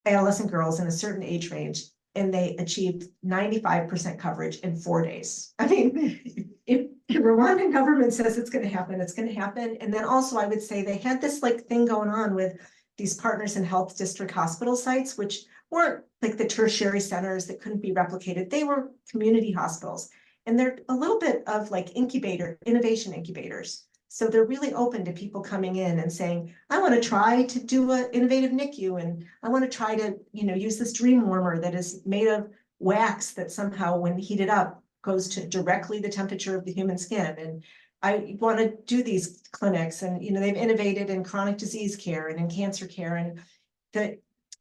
adolescent girls in a certain age range, and they achieved 95% coverage in 4 days. I mean, if the Rwandan government says it's going to happen, it's going to happen. And then also I would say they had this like thing going on with these partners in health district hospital sites, which weren't like the tertiary centers that couldn't be replicated. They were community hospitals. And they're a little bit of like innovation incubators. So they're really open to people coming in and saying, I want to try to do an innovative NICU, and I want to try to, use this dream warmer that is made of wax that somehow when heated up goes to directly the temperature of the human skin. And I want to do these clinics, and, they've innovated in chronic disease care and in cancer care, and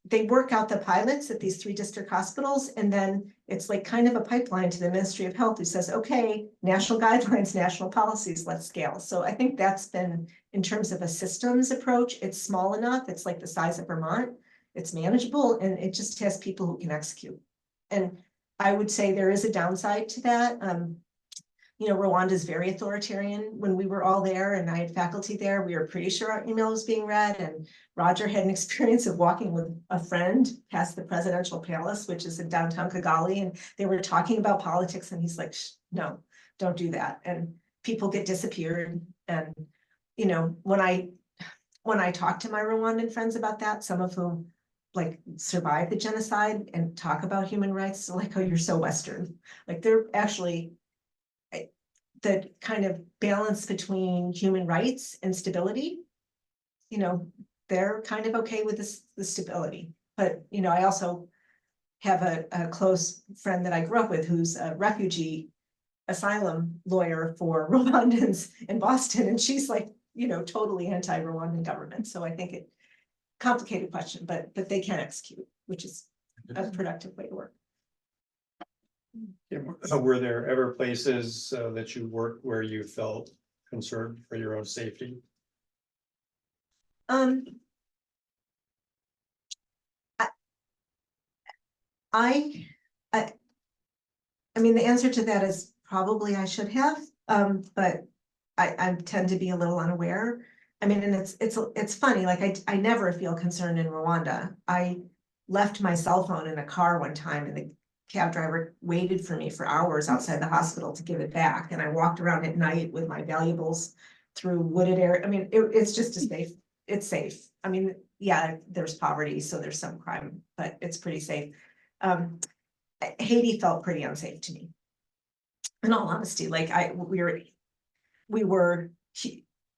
they work out the pilots at these 3 district hospitals, and then it's like kind of a pipeline to the Ministry of Health who says, okay, national guidelines, national policies, let's scale. So I think that's been, in terms of a systems approach, it's small enough, it's like the size of Vermont, it's manageable, and it just has people who can execute. And I would say there is a downside to that. Rwanda is very authoritarian. When we were all there and I had faculty there, we were pretty sure our email was being read. And Roger had an experience of walking with a friend past the presidential palace, which is in downtown Kigali. And they were talking about politics. And he's like, no, don't do that. And people get disappeared. And, when I talk to my Rwandan friends about that, some of whom like survived the genocide and talk about human rights, they're like, oh, you're so Western. Like they're actually, the kind of balance between human rights and stability, they're kind of okay with the stability. But, I also have a close friend that I grew up with who's a refugee asylum lawyer for Rwandans in Boston. And she's like, totally anti-Rwandan government. So I think it complicated question, but they can execute, which is a productive way to work. Were there ever places that you worked where you felt concerned for your own safety? I mean, the answer to that is probably I should have, but I tend to be a little unaware. I mean, and it's funny, like I never feel concerned in Rwanda. I left my cell phone in a car one time, and the cab driver waited for me for hours outside the hospital to give it back. And I walked around at night with my valuables through wooded area. I mean, it's just it's safe. I mean, yeah, there's poverty, so there's some crime, but it's pretty safe. Haiti felt pretty unsafe to me. In all honesty, like we were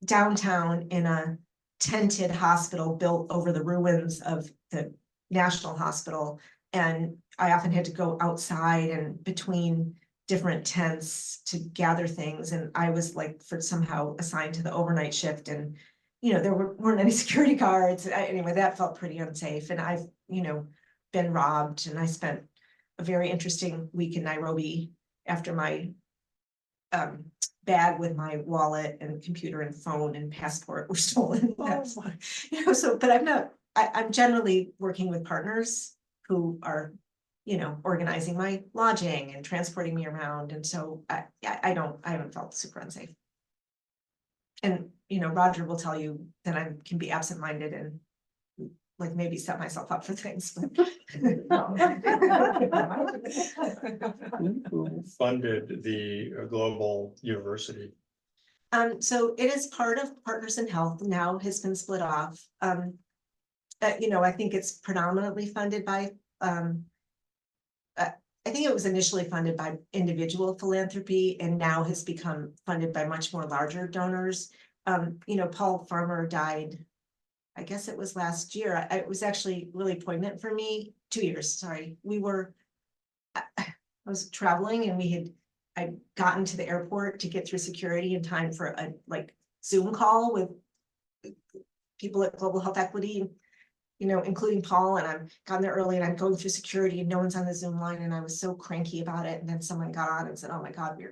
downtown in a tented hospital built over the ruins of the National Hospital. And I often had to go outside and between different tents to gather things. And I was like somehow assigned to the overnight shift, and, there weren't any security guards. Anyway, that felt pretty unsafe. And I've, been robbed, and I spent a very interesting week in Nairobi after my bag with my wallet and computer and phone and passport were stolen. But I'm generally working with partners who are, organizing my lodging and transporting me around. And so I haven't felt super unsafe. And, Roger will tell you that I can be absent-minded and like maybe set myself up for things. Who funded the Global University? So it is part of Partners in Health, now has been split off. I think it's predominantly funded by, I think it was initially funded by individual philanthropy and now has become funded by much more larger donors. Paul Farmer died, I guess it was last year. It was actually really poignant for me. 2 years, sorry. I was traveling, and I'd gotten to the airport to get through security in time for a Zoom call with people at Global Health Equity, including Paul. And I'm gotten there early, and I'm going through security, and no one's on the Zoom line. And I was so cranky about it. And then someone got on and said, oh my God,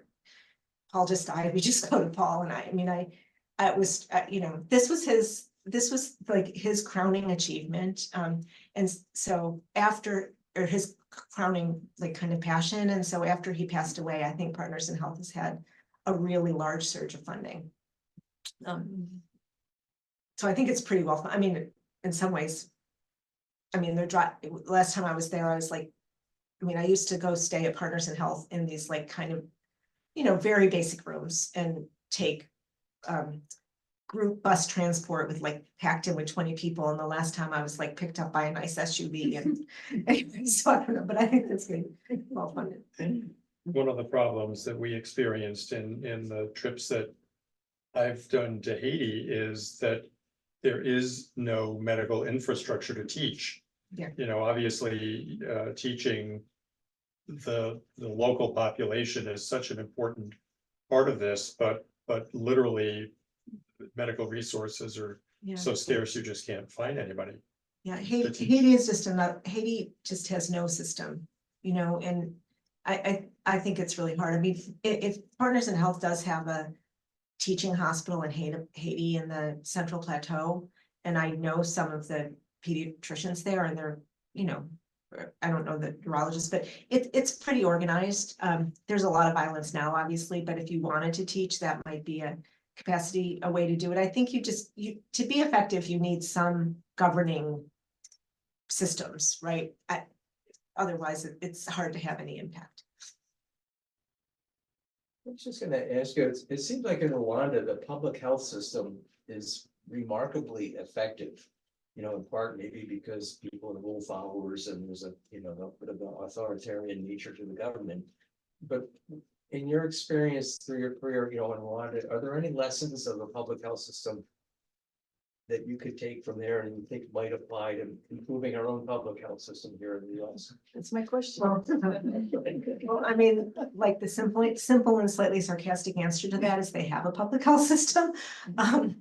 Paul just died. We just go to Paul. And this was like his crowning achievement. And so his crowning kind of passion. And so after he passed away, I think Partners in Health has had a really large surge of funding. So I think it's pretty well, I mean, in some ways, I mean, last time I was there, I was like, I mean, I used to go stay at Partners in Health in these like kind of, very basic rooms and take group bus transport with like packed in with 20 people. And the last time I was like picked up by a nice SUV and anyway, so I don't know, but I think that's good. Well funded. One of the problems that we experienced in the trips that I've done to Haiti is that there is no medical infrastructure to teach. Yeah. Obviously, teaching the local population is such an important part of this, but literally medical resources are Yeah. so scarce, you just can't find anybody. Yeah, teach. Haiti is just Haiti just has no system, and I think it's really hard. I mean, if Partners in Health does have a teaching hospital in Haiti in the Central Plateau, and I know some of the pediatricians there, and they're, I don't know the neurologists, but it's pretty organized. There's a lot of violence now, obviously, but if you wanted to teach, that might be a way to do it. I think to be effective, you need some governing systems, right? Otherwise, it's hard to have any impact. I was just gonna ask you, it seems like in Rwanda, the public health system is remarkably effective. In part maybe because people are rule followers and there's a bit of an authoritarian nature to the government. But in your experience through your career, in Rwanda, are there any lessons of the public health system that you could take from there and you think might apply to improving our own public health system here in the US? That's my question. Well, I mean, like the simple and slightly sarcastic answer to that is they have a public health system. I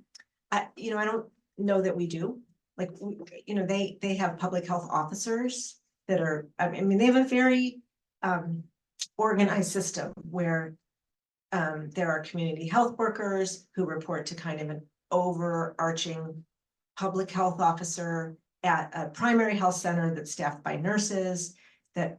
don't know that we do. Like, they have public health officers that are, I mean, they have a very organized system where there are community health workers who report to kind of an overarching public health officer at a primary health center that's staffed by nurses that,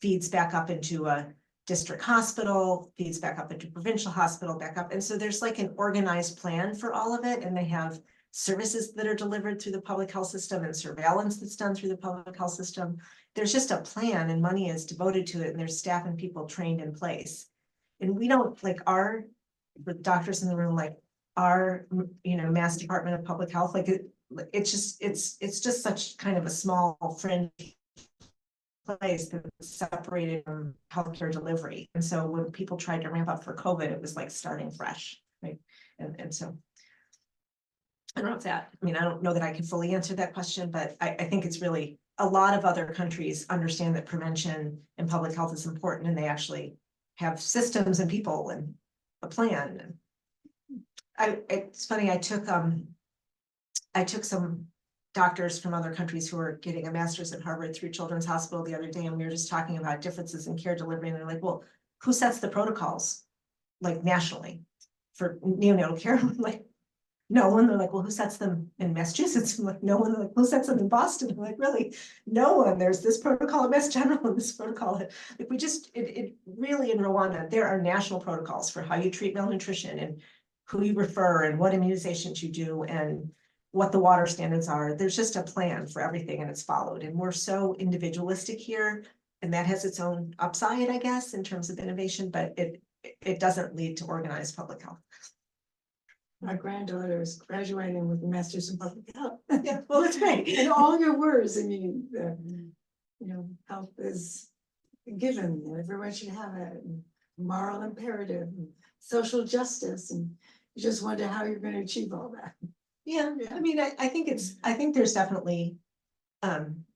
feeds back up into a district hospital, feeds back up into provincial hospital, back up. And so there's like an organized plan for all of it. And they have services that are delivered through the public health system and surveillance that's done through the public health system. There's just a plan and money is devoted to it, and there's staff and people trained in place. And we don't like the doctors in the room, like our, Mass Department of Public Health, like it's just such kind of a small fringe place that's separated from healthcare delivery. And so when people tried to ramp up for COVID, it was like starting fresh, right? And so I don't know I don't know that I can fully answer that question, but I think it's really, a lot of other countries understand that prevention and public health is important, and they actually have systems and people and a plan. It's funny, I took some doctors from other countries who are getting a master's at Harvard through Children's Hospital the other day, and we were just talking about differences in care delivery, and they're like, well, who sets the protocols, like nationally, for neonatal care? I'm like, no one. They're like, well, who sets them in Massachusetts? I'm like, no one. They're like, who sets them in Boston? I'm like, really? No one. There's this protocol at Mass General and this protocol. Like it really, in Rwanda, there are national protocols for how you treat malnutrition and who you refer and what immunizations you do and what the water standards are. There's just a plan for everything and it's followed. And we're so individualistic here, and that has its own upside, I guess, in terms of innovation, but it doesn't lead to organized public health. My granddaughter is graduating with a master's in public health. Yeah, well, that's great. And all your words, I mean, health is given, everyone should have it, and moral imperative, and social justice, and you just wonder how you're going to achieve all that. Yeah, I mean, I think there's definitely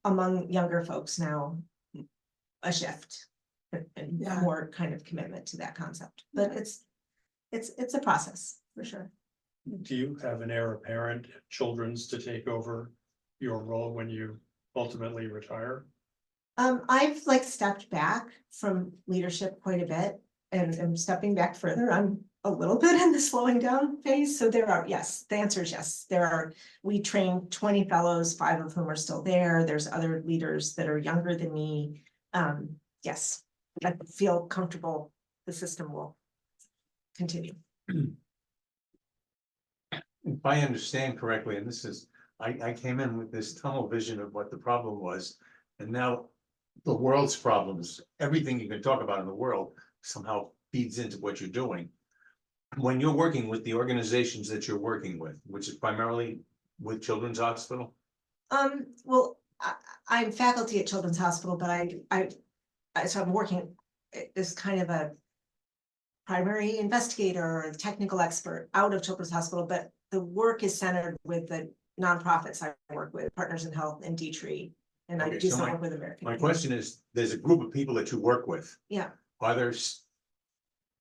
among younger folks now a shift and Yeah. more kind of commitment to that concept, but it's a process for sure. Do you have an heir apparent at Children's to take over your role when you ultimately retire? I've like stepped back from leadership quite a bit, and I'm stepping back further. I'm a little bit in the slowing down phase. So yes, the answer is yes. We trained 20 fellows, 5 of whom are still there. There's other leaders that are younger than me. Yes, I feel comfortable the system will continue. If I understand correctly, and this is, I came in with this tunnel vision of what the problem was, and now the world's problems, everything you can talk about in the world somehow feeds into what you're doing. When you're working with the organizations that you're working with, which is primarily with Children's Hospital, Well, I'm faculty at Children's Hospital, but so I'm working as kind of a primary investigator or technical expert out of Children's Hospital, but the work is centered with the nonprofits I work with, Partners in Health and D-Tree, and I Okay, do so some work with American. my Cancer. question is, there's a group of people that you work with. Yeah. Are there,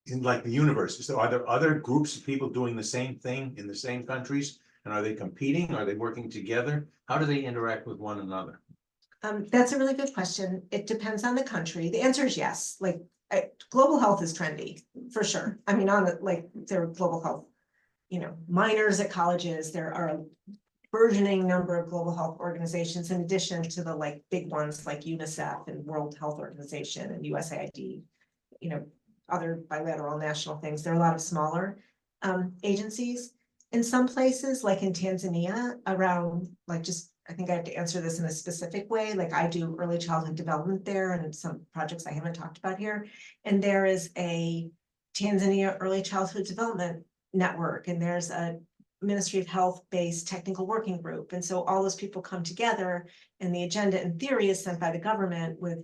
in like the universe, so are there other groups of people doing the same thing in the same countries? And are they competing? Are they working together? How do they interact with one another? That's a really good question. It depends on the country. The answer is yes. Like, global health is trendy, for sure. I mean, there are global health, minors at colleges. There are a burgeoning number of global health organizations in addition to the big ones like UNICEF and World Health Organization and USAID, other bilateral national things. There are a lot of smaller agencies. In some places, like in Tanzania, around I think I have to answer this in a specific way. Like, I do early childhood development there and some projects I haven't talked about here. And there is a Tanzania Early Childhood Development Network, and there's a Ministry of Health based technical working group. And so all those people come together, and the agenda in theory is sent by the government with,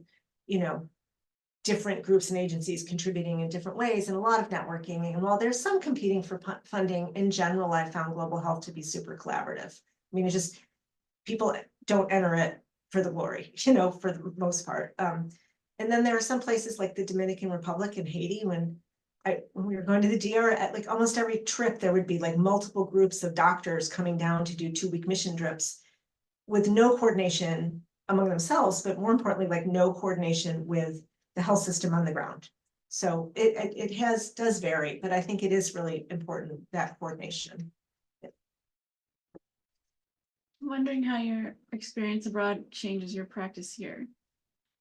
different groups and agencies contributing in different ways, and a lot of networking. And while there's some competing for funding, in general, I found global health to be super collaborative. I mean, it's just, people don't enter it for the glory, for the most part. And then there are some places like the Dominican Republic and Haiti, when we were going to the DR, at almost every trip, there would be multiple groups of doctors coming down to do 2-week mission trips with no coordination among themselves, but more importantly, no coordination with the health system on the ground. So it does vary, but I think it is really important, that coordination. I'm wondering how your experience abroad changes your practice here.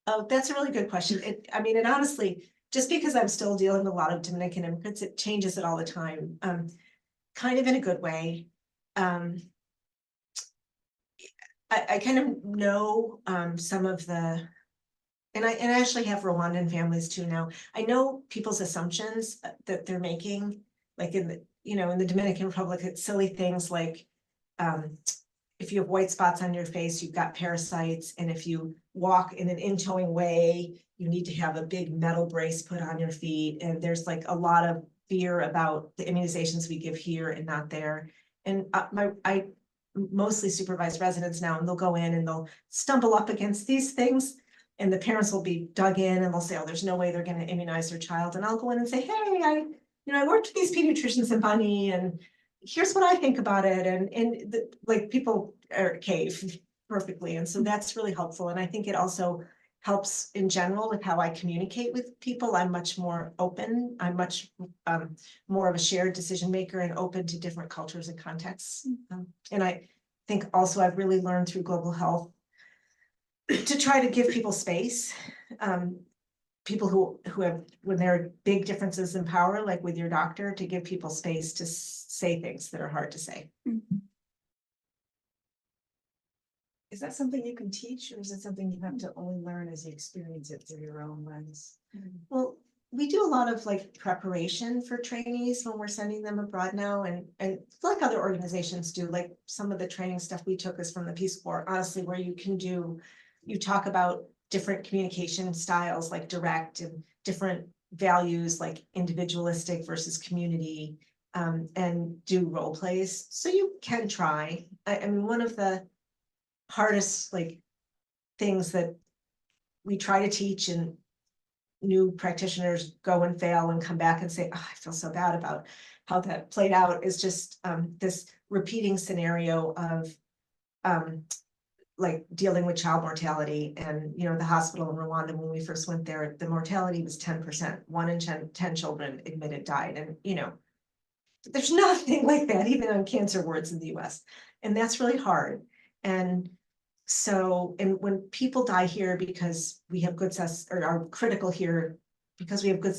Oh, that's a really good question. It honestly, just because I'm still dealing with a lot of Dominican immigrants, it changes it all the time. Kind of in a good way. I kind of know some of the, and I actually have Rwandan families too now. I know people's assumptions that they're making, in the Dominican Republic, it's silly things like, if you have white spots on your face, you've got parasites. And if you walk in an in-toeing way, you need to have a big metal brace put on your feet. And there's a lot of fear about the immunizations we give here and not there. And I mostly supervise residents now, and they'll go in and they'll stumble up against these things. And the parents will be dug in and they'll say, oh, there's no way they're going to immunize their child. And I'll go in and say, hey, I worked with these pediatricians in Bunny, and here's what I think about it. And people are cave perfectly. And so that's really helpful. And I think it also helps in general with how I communicate with people. I'm much more open. I'm much more of a shared decision maker and open to different cultures and contexts. And I think also I've really learned through global health to try to give people space. People who have, when there are big differences in power, like with your doctor, to give people space to say things that are hard to say. Is that something you can teach, or is it something you have to only learn as you experience it through your own lens? Well, we do a lot of preparation for trainees when we're sending them abroad now, and like other organizations do, some of the training stuff we took is from the Peace Corps, honestly, where you talk about different communication styles, like direct, and different values like individualistic versus community, and do role plays. So you can try. I mean, one of the hardest things that we try to teach, and new practitioners go and fail and come back and say, oh, I feel so bad about how that played out, is just this repeating scenario of dealing with child mortality. And the hospital in Rwanda, when we first went there, the mortality was 10%. 1 in 10 children admitted died. And there's nothing like that even on cancer wards in the US. And that's really hard. And so, and when people die here because we have good success, or are critical here because we have good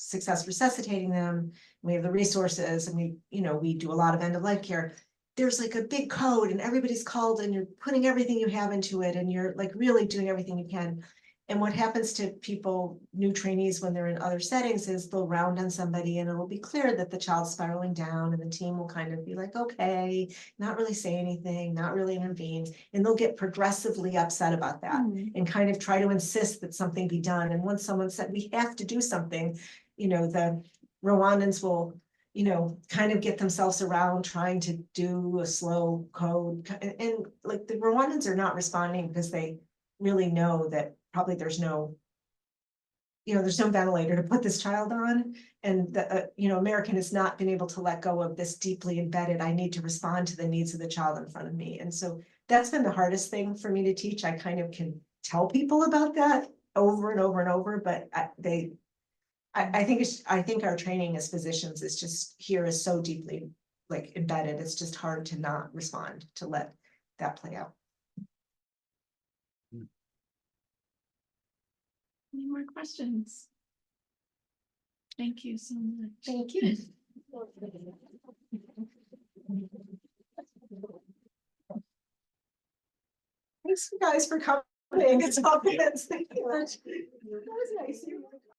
success resuscitating them, we have the resources, and we do a lot of end-of-life care. There's like a big code and everybody's called and you're putting everything you have into it and you're like really doing everything you can. And what happens to people, new trainees, when they're in other settings is they'll round on somebody and it'll be clear that the child's spiraling down and the team will kind of be like, okay, not really say anything, not really intervene. And they'll get progressively upset about that and kind of try to insist that something be done. And once someone said, we have to do something, the Rwandans will, kind of get themselves around trying to do a slow code. And like the Rwandans are not responding because they really know that probably there's no ventilator to put this child on. And the, American has not been able to let go of this deeply embedded, I need to respond to the needs of the child in front of me. And so that's been the hardest thing for me to teach. I kind of can tell people about that over and over and over, but I think our training as physicians is just here is so deeply like embedded. It's just hard to not respond, to let that play out. Any more questions? Thank you so much. Thank you. Thanks you guys for coming. It's all good. Thank you. That was nice.